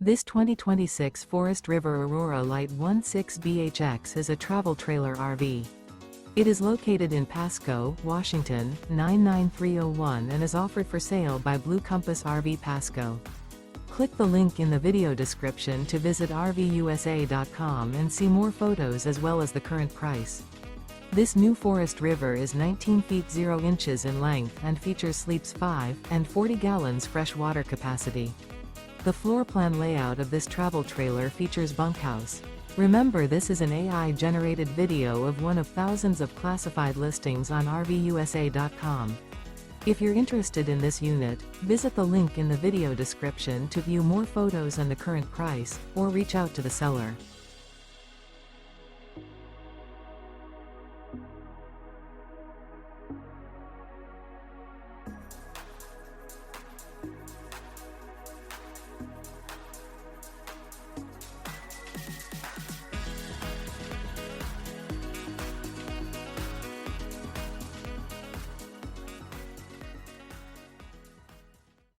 This 2026 Forest River Aurora Light 16BHX is a travel trailer RV. It is located in Pasco, Washington, 99301 and is offered for sale by Blue Compass RV Pasco. Click the link in the video description to visit RVUSA.com and see more photos as well as the current price. This new Forest River is 19 feet 0 inches in length and features sleeps 5 and 40 gallons fresh water capacity. The floor plan layout of this travel trailer features bunkhouse. Remember, this is an AI-generated video of one of thousands of classified listings on RVUSA.com. If you're interested in this unit, visit the link in the video description to view more photos and the current price, or reach out to the seller.